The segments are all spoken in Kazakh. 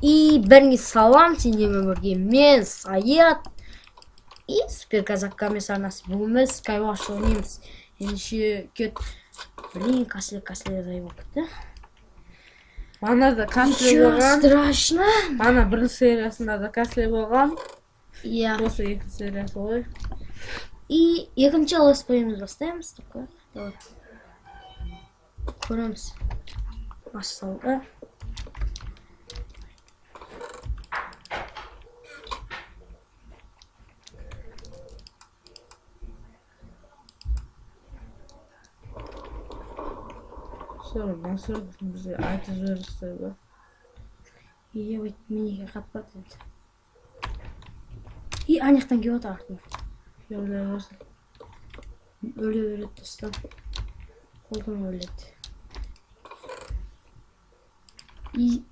И бәріңе салам, сендермен бірге мен Саят. И супер казак комиссарнасы. Бүгін біз Skywars ойнаймыз. Ендеше кет. Блин, касле зай болып кетті. Мана да касле Ничего болған. страшно. Мана бірінші сериясында да касле болған. Иә. Осы екінші сериясы ғой. И екінші летсплейімізді бастаймыз. Давай. Көреміз. Басталды. Sonra Mansur bize айтып жіберістер ба? Ебать, менеге қатпады енді. И ана жақтан келіп отыр артынан. Өле берсін. Өле береді достар. Қолдан өледі. Изи.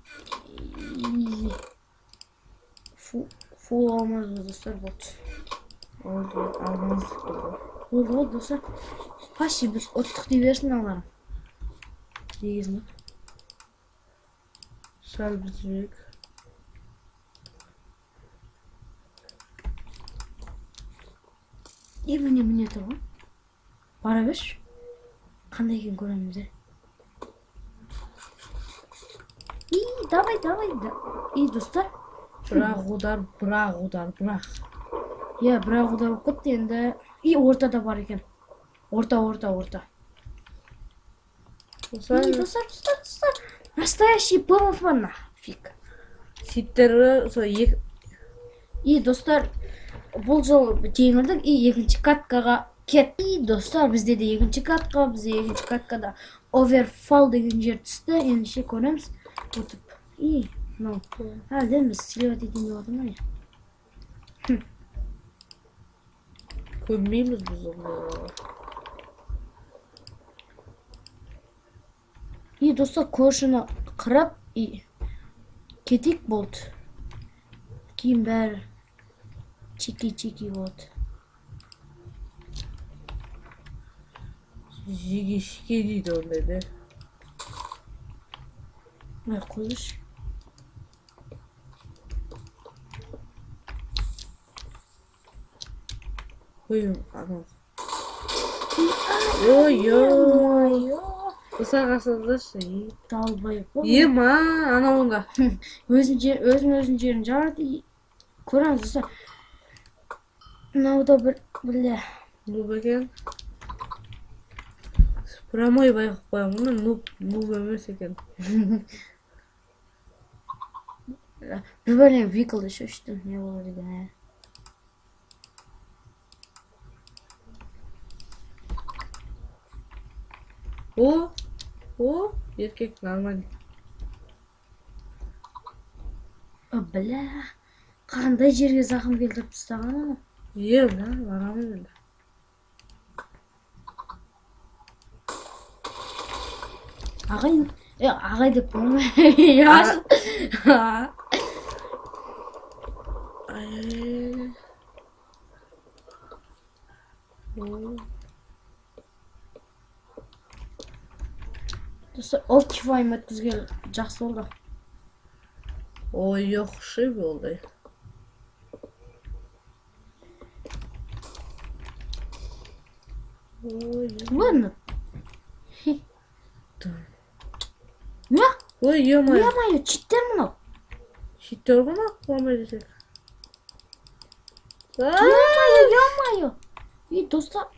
Фул алмады достар, болды. Oldu, almazdık oldu. Болды достар. Почти біз оттық дей берсін аларым. Дегізін. Сәл бітірейік. Міне тұр ғой. Бара берші. Қандай екен көреміз, давай. И достар. Бірақ удар. Иә, бірақ удар болып кетті енді. И ортада бар екен. Орта. Достар. Настоящий ПВП нафиг. Ситтері сол екі... И достар, бұл жол жеңілдік. И екінші каткаға кет. И достар, бізде де екінші каткада Overfall деген жер түсті. Ендеше көреміз. Өтіп. И, мынау. Әлден біз силеват етейін деп отырмын ғой. Көрмейміз біз оны. И достар, көршіні қырап, и кетек болды. Кейін бәрі чеки болды. Жеге-шеке дейді ондайды. Қойыш. Қойым, анау. Ой. Құса қасылдашы. Далбай. Ема, анауыңға. Өзін жерін жарды. Көреміз достар. Мынауда бірле. Нуб екен. Прямой байқып қоям, оны нуб емес екен. Бір бәлем виклды шөштім. Не болады екен, О, еркек нормально. Бля, қандай жерге зақым келтіріп тастаған ана? Барамын енді. Ағай деп болмай. Достар, оптифайм өткізген жақсы болды. Ой, yoxшы болды. Ладно. Не? Ой, ё-моё. Ё-моё, читтер мынау. Читтер ғана қуамай десек. Ё-моё. И достар,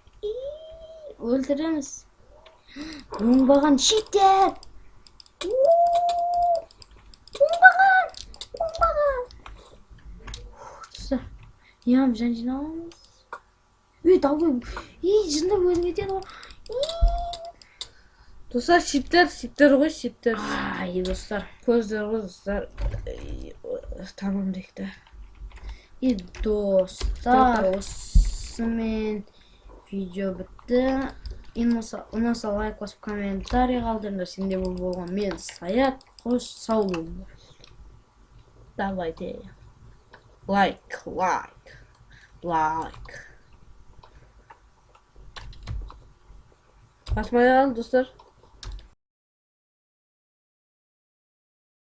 өлтіреміз. Оңбаған читтер. Оңбаған. Достар, ям жан жиналамыз. Далбай. Жында өзің етеді ғой. Достар, сиптер ғой, сиптер. Достар. Көздер ғой, достар. Тамам декті. Достар, осымен видео бітті. Ұнаса лайк басып комментарий қалдырыңдар. Сенде бұл болған мен Саят. Қош, сау болыңдар. Давайте. Лайк. Басмай ал, достар.